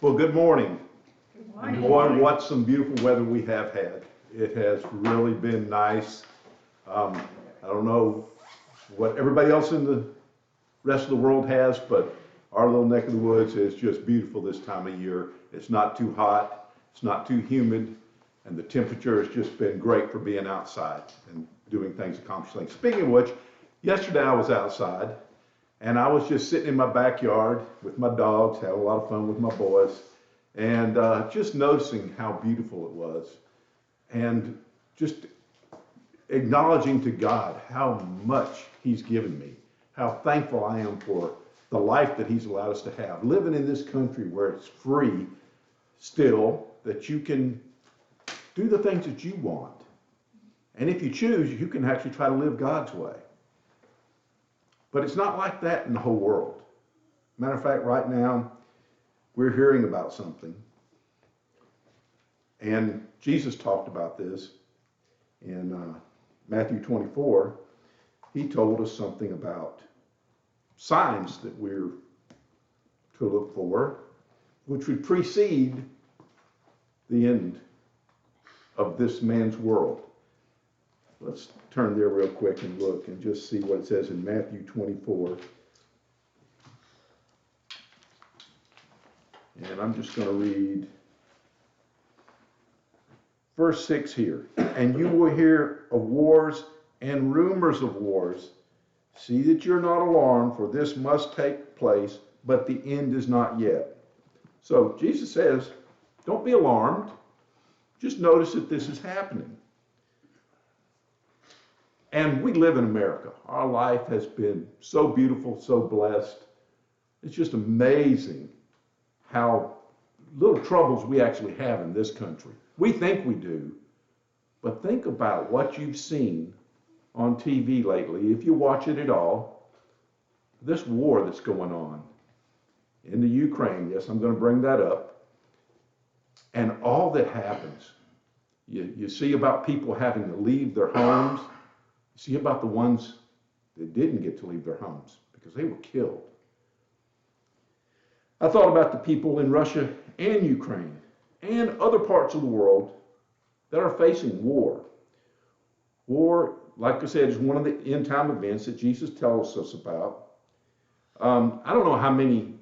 Well, good morning. Good And morning. boy, what some beautiful weather we have had. It has really been nice. I don't know what everybody else in the rest of the world has, but our little neck of the woods is just beautiful this time of year. It's not too hot, it's not too humid, and the temperature has just been great for being outside and doing things, accomplishing things. Speaking of which, yesterday I was outside and I was just sitting in my backyard with my dogs, having a lot of fun with my boys, and just noticing how beautiful it was, and just acknowledging to God how much He's given me, how thankful I am for the life that He's allowed us to have, living in this country where it's free still, that you can do the things that you want. And if you choose, you can actually try to live God's way. But it's not like that in the whole world. Matter of fact, right now, we're hearing about something. And Jesus talked about this in Matthew 24. He told us something about signs that we're to look for, which would precede the end of this man's world. Let's turn there real quick and look and just see what it says in Matthew 24. And I'm just going to read verse 6 here. And you will hear of wars and rumors of wars. See that you're not alarmed, for this must take place, but the end is not yet. So Jesus says, don't be alarmed. Just notice that this is happening. And we live in America. Our life has been so beautiful, so blessed. It's just amazing how little troubles we actually have in this country. We think we do, but think about what you've seen on TV lately, if you watch it at all, this war that's going on in the Ukraine. Yes, I'm going to bring that up. And all that happens, you see about people having to leave their homes. You see about the ones that didn't get to leave their homes because they were killed. I thought about the people in Russia and Ukraine and other parts of the world that are facing war. War, like I said, is one of the end time events that Jesus tells us about. I don't know how many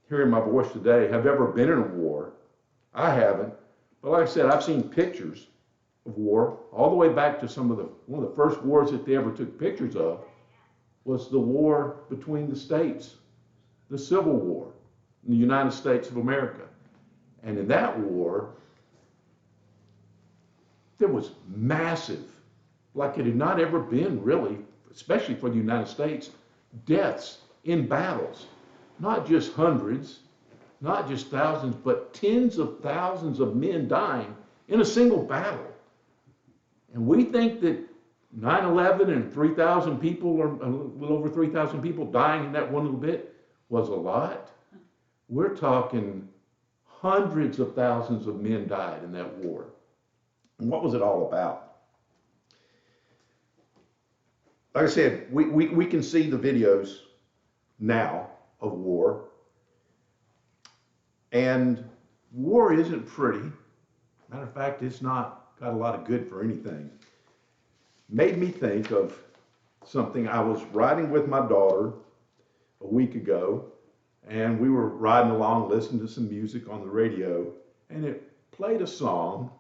hearing my voice today have ever been in a war. I haven't. But like I said, I've seen pictures of war all the way back to one of the first wars that they ever took pictures of was the war between the states, the Civil War in the United States of America. And in that war, there was massive, like it had not ever been really, especially for the United States, deaths in battles. Not just hundreds, not just thousands, but tens of thousands of men dying in a single battle. And we think that 9/11 and 3,000 people, or a little over 3,000 people dying in that one little bit was a lot. We're talking hundreds of thousands of men died in that war. And what was it all about? Like I said, we can see the videos now of war. And war isn't pretty. Matter of fact, it's not got a lot of good for anything. Made me think of something. I was riding with my daughter a week ago, and we were riding along listening to some music on the radio, and it played a song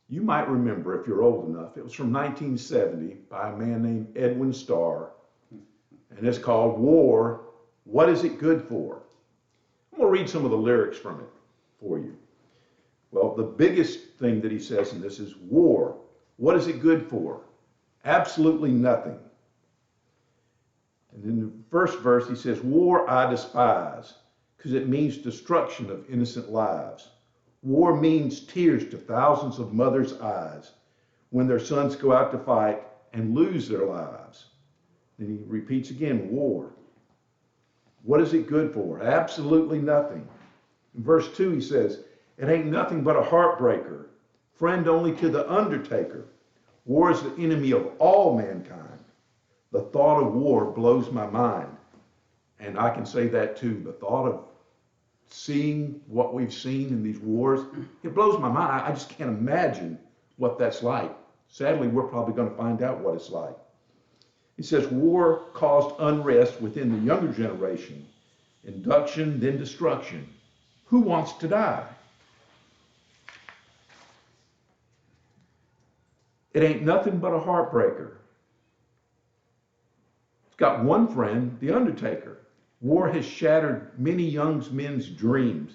you might remember if you're old enough. It was from 1970 by a man named Edwin Starr, and it's called War, What Is It Good For? I'm going to read some of the lyrics from it for you. Well, the biggest thing that he says in this is war. What is it good for? Absolutely nothing. And in the first verse, he says, war I despise, because it means destruction of innocent lives. War means tears to thousands of mothers' eyes when their sons go out to fight and lose their lives. And he repeats again, war. What is it good for? Absolutely nothing. In verse 2, he says, it ain't nothing but a heartbreaker, friend only to the undertaker. War is the enemy of all mankind. The thought of war blows my mind. And I can say that too. The thought of seeing what we've seen in these wars, it blows my mind. I just can't imagine what that's like. Sadly, we're probably going to find out what it's like. He says, war caused unrest within the younger generation, induction, then destruction. Who wants to die? It ain't nothing but a heartbreaker. It's got one friend, the Undertaker. War has shattered many young men's dreams,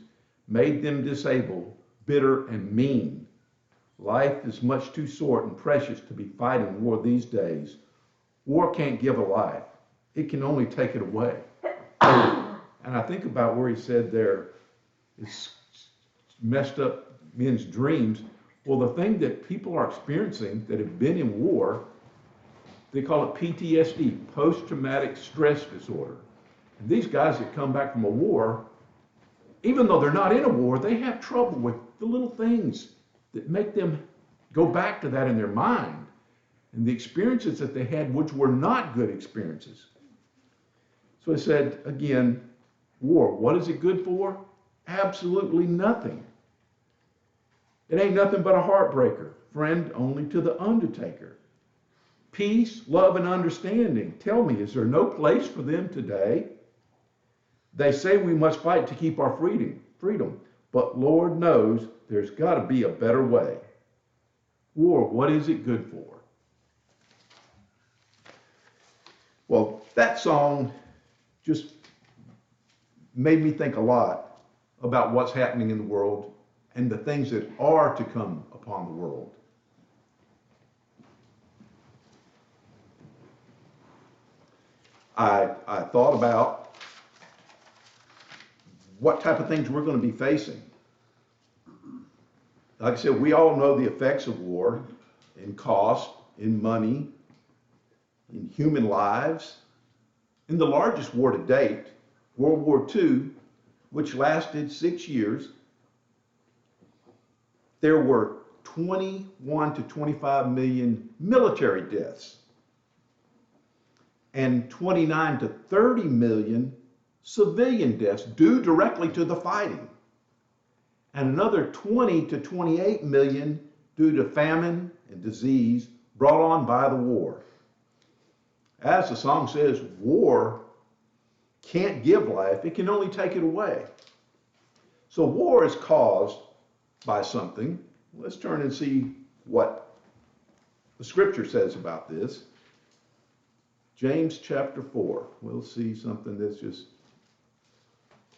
made them disabled, bitter, and mean. Life is much too short and precious to be fighting war these days. War can't give a life. It can only take it away. And I think about where he said there, it's messed up men's dreams. Well, the thing that people are experiencing that have been in war, they call it PTSD, post-traumatic stress disorder. And these guys that come back from a war, even though they're not in a war, they have trouble with the little things that make them go back to that in their mind. And the experiences that they had, which were not good experiences. So I said, again, war, what is it good for? Absolutely nothing. It ain't nothing but a heartbreaker, friend only to the Undertaker. Peace, love, and understanding. Tell me, is there no place for them today? They say we must fight to keep our freedom, but Lord knows there's got to be a better way. War, what is it good for? Well, that song just made me think a lot about what's happening in the world and the things that are to come upon the world. I thought about what type of things we're going to be facing. Like I said, we all know the effects of war in cost, in money, in human lives. In the largest war to date, World War II, which lasted 6 years, there were 21 to 25 million military deaths and 29 to 30 million civilian deaths due directly to the fighting, and another 20 to 28 million due to famine and disease brought on by the war. As the song says, war can't give life, it can only take it away. So war is caused by something. Let's turn and see what the scripture says about this. James chapter 4. We'll see something that's just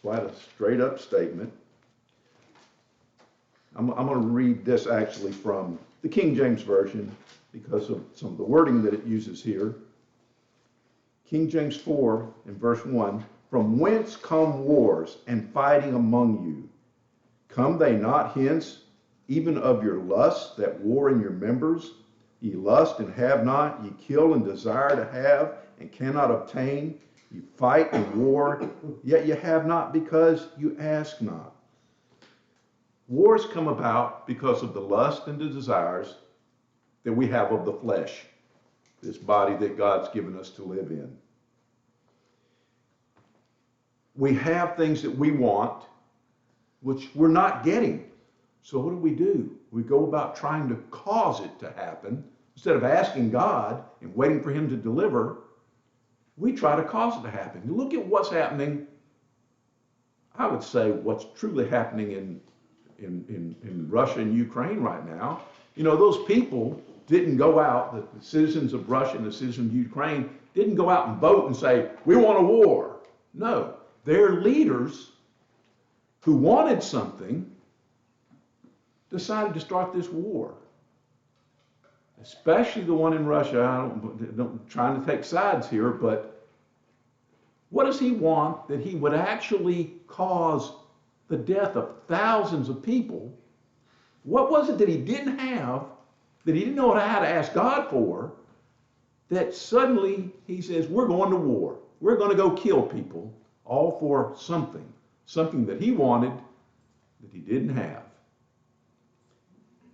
quite a straight up statement. I'm going to read this actually from the King James Version because of some of the wording that it uses here. King James 4 in verse 1, from whence come wars and fighting among you? Come they not hence, even of your lusts that war in your members? Ye lust and have not, ye kill and desire to have and cannot obtain. You fight and war, yet you have not because you ask not. Wars come about because of the lust and the desires that we have of the flesh, this body that God's given us to live in. We have things that we want, which we're not getting. So what do? We go about trying to cause it to happen. Instead of asking God and waiting for him to deliver, we try to cause it to happen. Look at what's happening. I would say what's truly happening in Russia and Ukraine right now. You know, those people didn't go out, the citizens of Russia and the citizens of Ukraine didn't go out and vote and say, we want a war. No, their leaders who wanted something decided to start this war. Especially the one in Russia. I'm trying to take sides here, but what does he want? That he would actually cause the death of thousands of people. What was it that he didn't have, that he didn't know how to ask God for, that suddenly he says, we're going to war. We're going to go kill people, all for something that he wanted that he didn't have.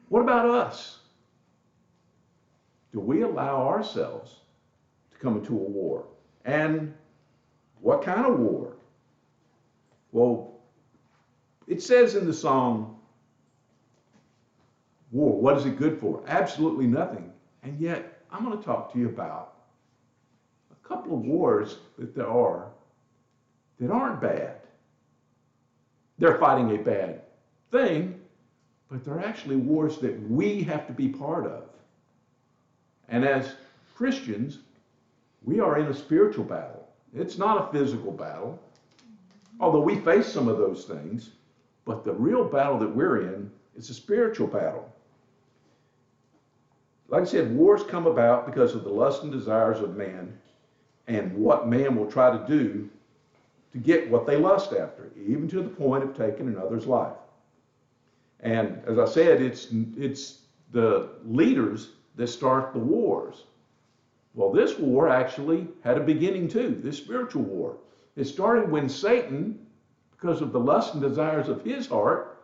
What about us? Do we allow ourselves to come into a war? And what kind of war? Well, It says in the song, war, what is it good for? Absolutely nothing. And yet, I'm going to talk to you about a couple of wars that there are that aren't bad. They're fighting a bad thing, but they're actually wars that we have to be part of. And as Christians, we are in a spiritual battle. It's not a physical battle, although we face some of those things, but the real battle that we're in is a spiritual battle. Like I said, wars come about because of the lust and desires of man and what man will try to do to get what they lust after, even to the point of taking another's life. And as I said, it's the leaders that start the wars. Well, this war actually had a beginning too, this spiritual war. It started when Satan, because of the lust and desires of his heart,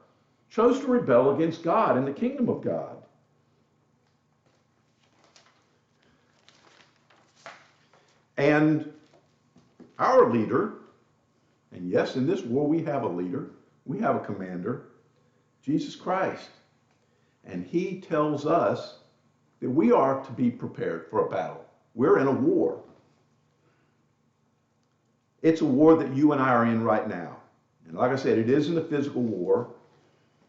chose to rebel against God and the kingdom of God. And our leader, and yes, in this war we have a leader, we have a commander, Jesus Christ. And he tells us that we are to be prepared for a battle. We're in a war. It's a war that you and I are in right now. And like I said, it isn't a physical war,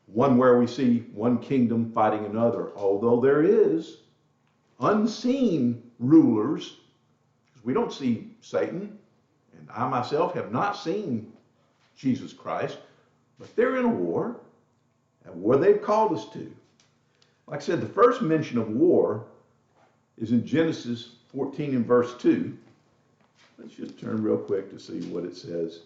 one where we see one kingdom fighting another, although there is unseen rulers. We don't see Satan, and I myself have not seen Jesus Christ, but they're in a war they've called us to. Like I said, the first mention of war is in Genesis 14 and verse 2. Let's just turn real quick to see what it says.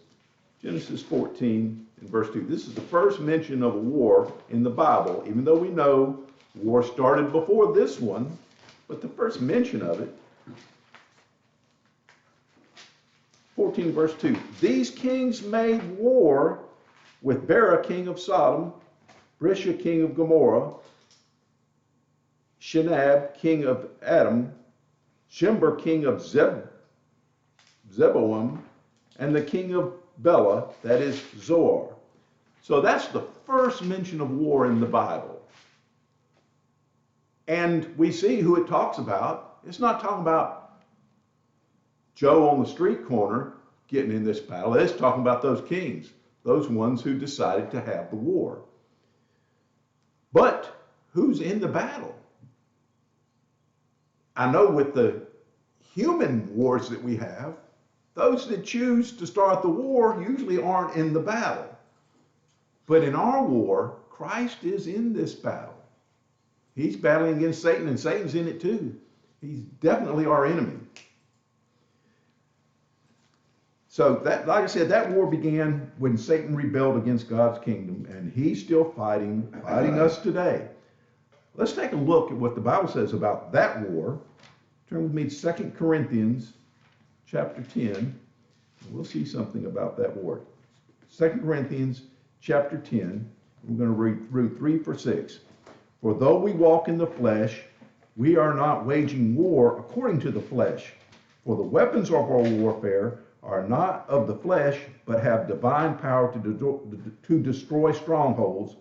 Genesis 14 and verse 2. This is the first mention of a war in the Bible, even though we know war started before this one, but the first mention of it. 14 verse 2. These kings made war with Bera, king of Sodom, Brisha, king of Gomorrah, Shinab, king of Adam, Shimber, king of Zeboim, and the king of Bela, that is Zoar. So that's the first mention of war in the Bible. And we see who it talks about. It's not talking about Joe on the street corner getting in this battle. It's talking about those kings, those ones who decided to have the war. But who's in the battle? I know with the human wars that we have, those that choose to start the war usually aren't in the battle. But in our war, Christ is in this battle. He's battling against Satan, and Satan's in it too. He's definitely our enemy. So that, like I said, that war began when Satan rebelled against God's kingdom, and he's still fighting us today. Let's take a look at what the Bible says about that war. Turn with me to 2 Corinthians chapter 10, and we'll see something about that war. 2 Corinthians chapter 10, we're going to read through 3-6. For though we walk in the flesh, we are not waging war according to the flesh. For the weapons of our warfare are not of the flesh, but have divine power to destroy strongholds.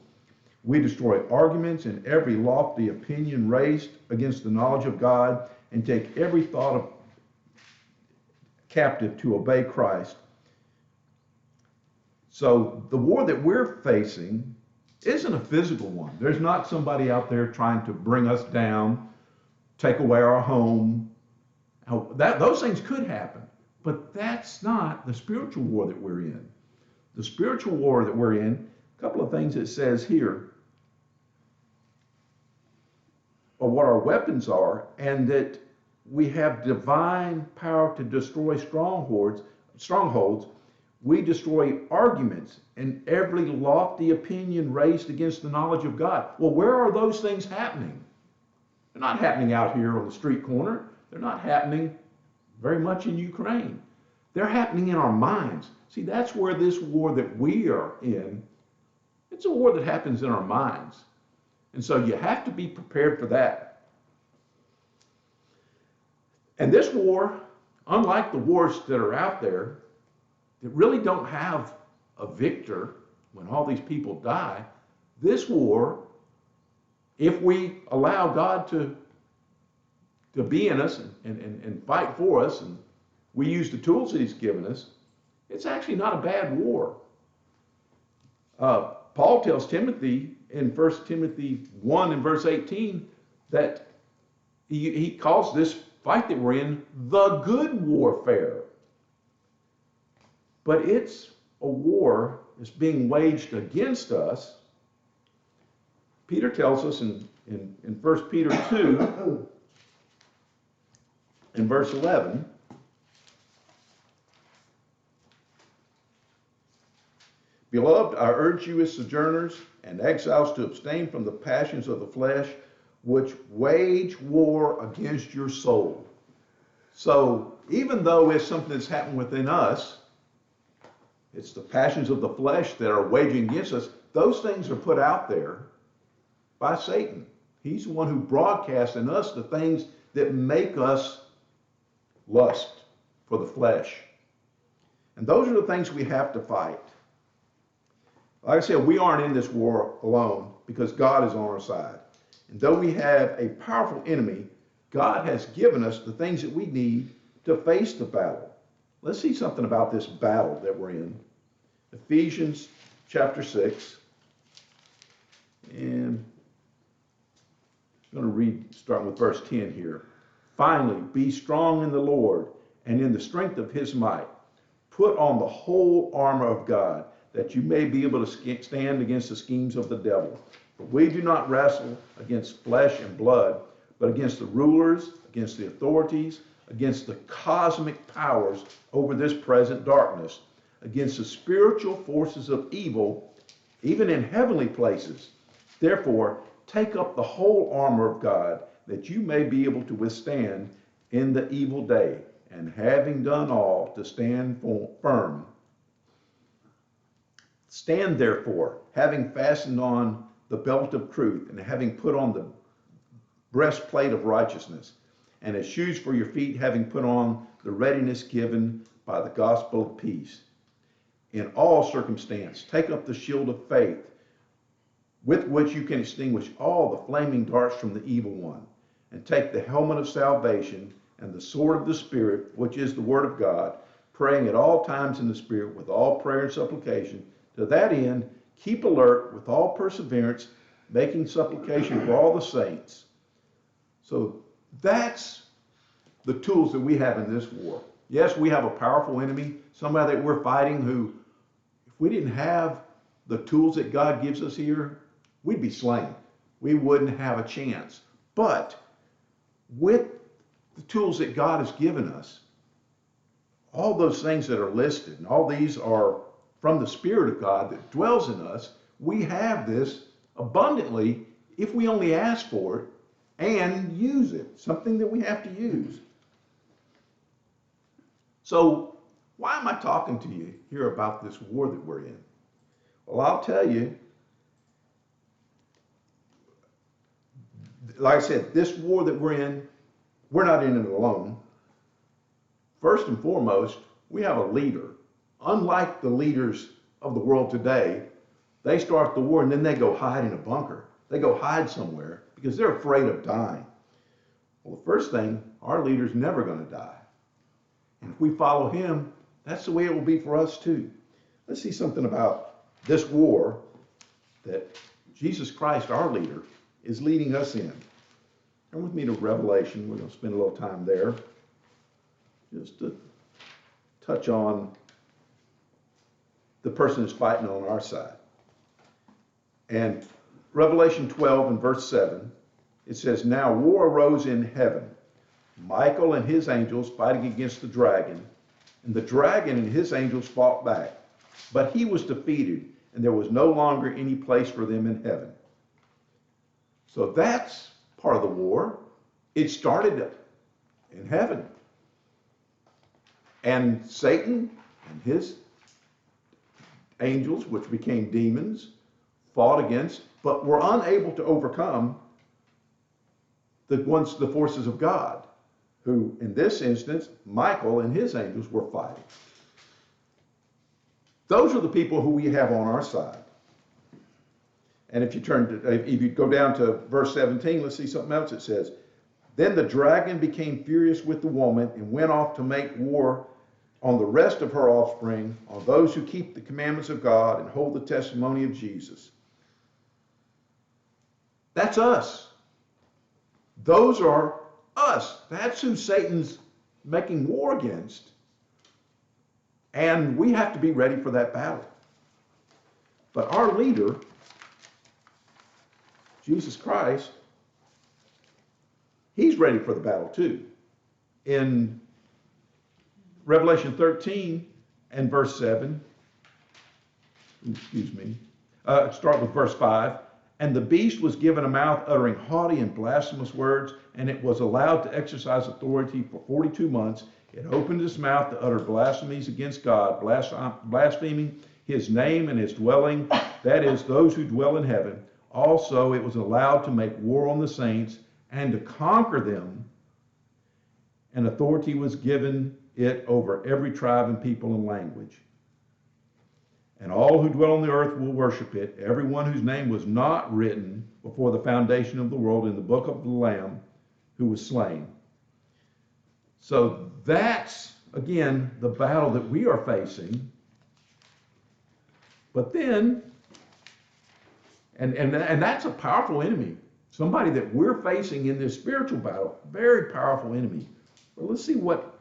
We destroy arguments and every lofty opinion raised against the knowledge of God, and take every thought captive to obey Christ. So the war that we're facing isn't a physical one. There's not somebody out there trying to bring us down, take away our home. Those things could happen, but that's not the spiritual war that we're in. The spiritual war that we're in, a couple of things it says here, or what our weapons are, and that we have divine power to destroy strongholds. We destroy arguments and every lofty opinion raised against the knowledge of God. Well, where are those things happening? They're not happening out here on the street corner. They're not happening very much in Ukraine. They're happening in our minds. See, that's where this war that we are in, it's a war that happens in our minds. And so you have to be prepared for that. And this war, unlike the wars that are out there, that really don't have a victor, when all these people die, this war, if we allow God to be in us and fight for us, and we use the tools that he's given us, it's actually not a bad war. Paul tells Timothy in 1 Timothy 1 and verse 18 that he calls this fight that we're in the good warfare. But it's a war that's being waged against us. Peter tells us in 1 Peter 2 in verse 11, Beloved, I urge you as sojourners and exiles to abstain from the passions of the flesh, which wage war against your soul. So even though it's something that's happened within us, it's the passions of the flesh that are waging against us, those things are put out there by Satan. He's the one who broadcasts in us the things that make us lust for the flesh. And those are the things we have to fight. Like I said, we aren't in this war alone because God is on our side. And though we have a powerful enemy, God has given us the things that we need to face the battle. Let's see something about this battle that we're in. Ephesians chapter 6. And I'm going to read, starting with verse 10 here. Finally, be strong in the Lord and in the strength of his might. Put on the whole armor of God, that you may be able to stand against the schemes of the devil. For we do not wrestle against flesh and blood, but against the rulers, against the authorities, against the cosmic powers over this present darkness, against the spiritual forces of evil, even in heavenly places. Therefore, take up the whole armor of God, that you may be able to withstand in the evil day, and having done all, to stand firm. Stand therefore, having fastened on the belt of truth, and having put on the breastplate of righteousness, and as shoes for your feet, having put on the readiness given by the gospel of peace. In all circumstance, take up the shield of faith, with which you can extinguish all the flaming darts from the evil one, and take the helmet of salvation and the sword of the Spirit, which is the word of God, praying at all times in the Spirit with all prayer and supplication. To that end, keep alert with all perseverance, making supplication for all the saints. So that's the tools that we have in this war. Yes, we have a powerful enemy, somebody that we're fighting who, if we didn't have the tools that God gives us here, we'd be slain. We wouldn't have a chance. But with the tools that God has given us, all those things that are listed, and all these are from the Spirit of God that dwells in us, we have this abundantly if we only ask for it and use it, something that we have to use. So why am I talking to you here about this war that we're in? Well, I'll tell you, like I said, this war that we're in, we're not in it alone. First and foremost, we have a leader. Unlike the leaders of the world today, they start the war and then they go hide in a bunker. They go hide somewhere because they're afraid of dying. Well, the first thing, our leader's never going to die. And if we follow him, that's the way it will be for us too. Let's see something about this war that Jesus Christ, our leader, is leading us in. Come with me to Revelation. We're going to spend a little time there just to touch on the person who's fighting on our side. And Revelation 12 and verse 7, it says, Now war arose in heaven. Michael and his angels fighting against the dragon, and the dragon and his angels fought back. But he was defeated, and there was no longer any place for them in heaven. So that's part of the war. It started in heaven. And Satan and his angels, which became demons, fought against, but were unable to overcome the forces of God, who, in this instance, Michael and his angels were fighting. Those are the people who we have on our side. And if you go down to verse 17, let's see something else it says. Then the dragon became furious with the woman and went off to make war on the rest of her offspring, on those who keep the commandments of God and hold the testimony of Jesus. That's us. Those are us. That's who Satan's making war against. And we have to be ready for that battle. But our leader, Jesus Christ, he's ready for the battle too. In Revelation 13 and verse 7, start with verse 5. And the beast was given a mouth uttering haughty and blasphemous words, and it was allowed to exercise authority for 42 months. It opened its mouth to utter blasphemies against God, blaspheming his name and his dwelling, that is, those who dwell in heaven. Also, it was allowed to make war on the saints and to conquer them, and authority was given it over every tribe and people and language. And all who dwell on the earth will worship it, everyone whose name was not written before the foundation of the world in the book of the Lamb who was slain. So that's, again, the battle that we are facing. But then, and that's a powerful enemy. Somebody that we're facing in this spiritual battle, very powerful enemy. But let's see what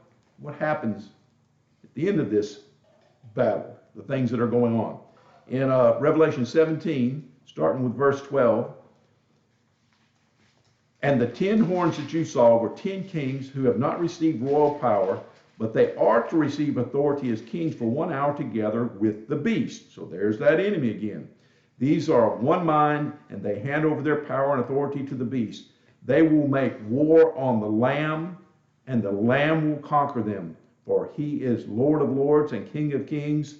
happens at the end of this battle, the things that are going on. In Revelation 17, starting with verse 12, and the 10 horns that you saw were 10 kings who have not received royal power, but they are to receive authority as kings for 1 hour together with the beast. So there's that enemy again. These are of one mind, and they hand over their power and authority to the beast. They will make war on the Lamb, and the Lamb will conquer them, for he is Lord of lords and King of kings.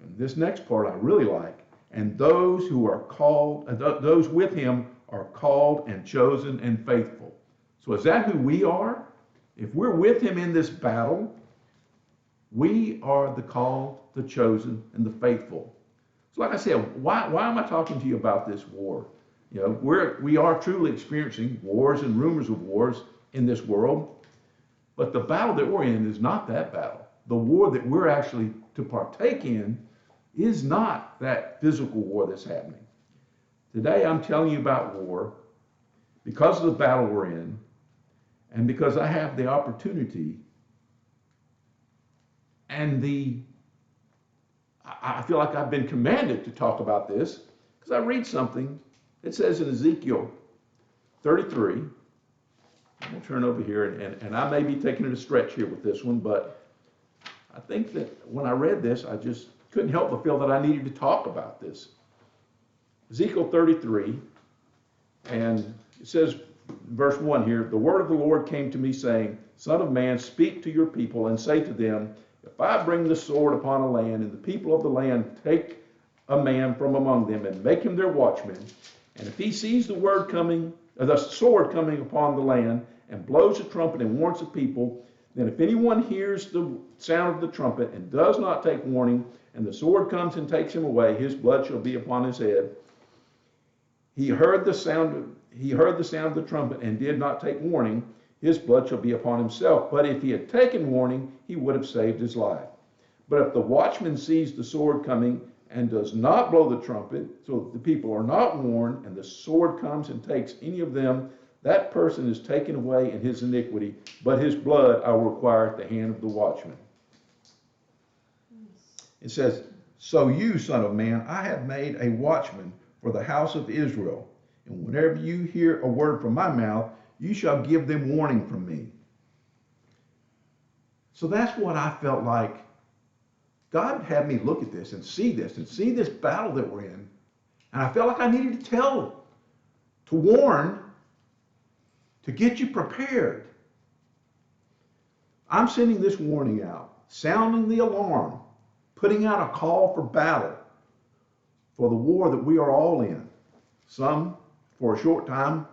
And this next part I really like. And those who are called, those with him are called and chosen and faithful. So is that who we are? If we're with him in this battle, we are the called, the chosen, and the faithful. So like I said, why am I talking to you about this war? You know, we are truly experiencing wars and rumors of wars in this world. But the battle that we're in is not that battle. The war that we're actually to partake in is not that physical war that's happening. Today I'm telling you about war because of the battle we're in, and because I have the opportunity and I feel like I've been commanded to talk about this because I read something. It says in Ezekiel 33, I'm going to turn over here, and I may be taking it a stretch here with this one, but I think that when I read this, I just couldn't help but feel that I needed to talk about this. Ezekiel 33, and it says, verse 1 here, the word of the Lord came to me saying, Son of man, speak to your people and say to them, if I bring the sword upon a land, and the people of the land take a man from among them and make him their watchman, and if he sees the sword coming upon the land, and blows a trumpet and warns the people, then if anyone hears the sound of the trumpet and does not take warning, and the sword comes and takes him away, his blood shall be upon his head. He heard the sound of the trumpet and did not take warning, his blood shall be upon himself. But if he had taken warning, he would have saved his life. But if the watchman sees the sword coming and does not blow the trumpet, so that the people are not warned, and the sword comes and takes any of them, that person is taken away in his iniquity, but his blood I will require at the hand of the watchman. It says, so you, son of man, I have made a watchman for the house of Israel. And whenever you hear a word from my mouth, you shall give them warning from me. So that's what I felt like. God had me look at this and see this battle that we're in. And I felt like I needed to tell, to warn, to get you prepared. I'm sending this warning out, sounding the alarm, putting out a call for battle for the war that we are all in. Some for a short time.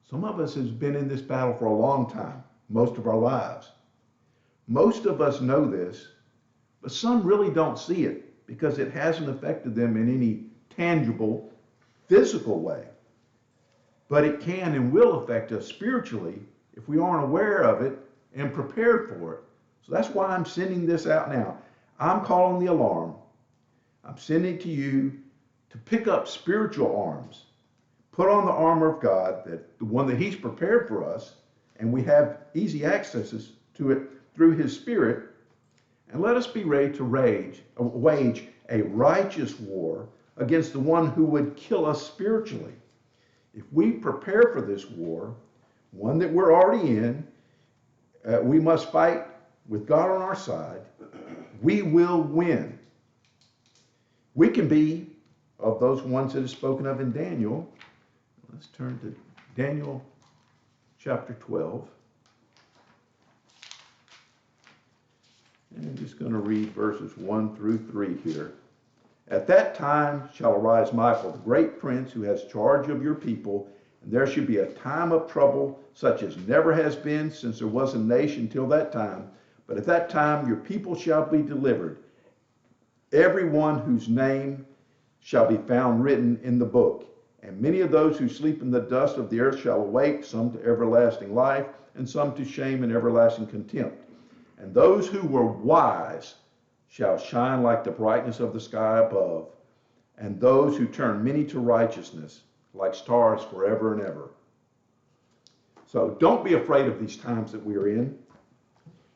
Some of us has been in this battle for a long time, most of our lives. Most of us know this, but some really don't see it. because it hasn't affected them in any tangible, physical way. But it can and will affect us spiritually if we aren't aware of it and prepared for it. So that's why I'm sending this out now. I'm calling the alarm. I'm sending it to you to pick up spiritual arms. Put on the armor of God, that the one that He's prepared for us, and we have easy accesses to it through His Spirit. And let us be ready to wage a righteous war against the one who would kill us spiritually. If we prepare for this war, one that we're already in, we must fight with God on our side. We will win. We can be of those ones that is spoken of in Daniel. Let's turn to Daniel chapter 12. And I'm just going to read verses 1 through 3 here. At that time shall arise Michael, the great prince, who has charge of your people, and there should be a time of trouble such as never has been since there was a nation till that time. But at that time your people shall be delivered, every one whose name shall be found written in the book. And many of those who sleep in the dust of the earth shall awake, some to everlasting life, and some to shame and everlasting contempt. And those who were wise shall shine like the brightness of the sky above, and those who turn many to righteousness like stars forever and ever. So don't be afraid of these times that we are in.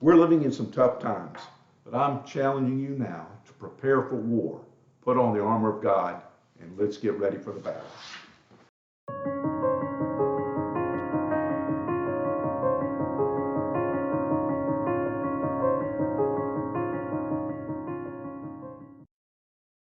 We're living in some tough times, but I'm challenging you now to prepare for war. Put on the armor of God, and let's get ready for the battle.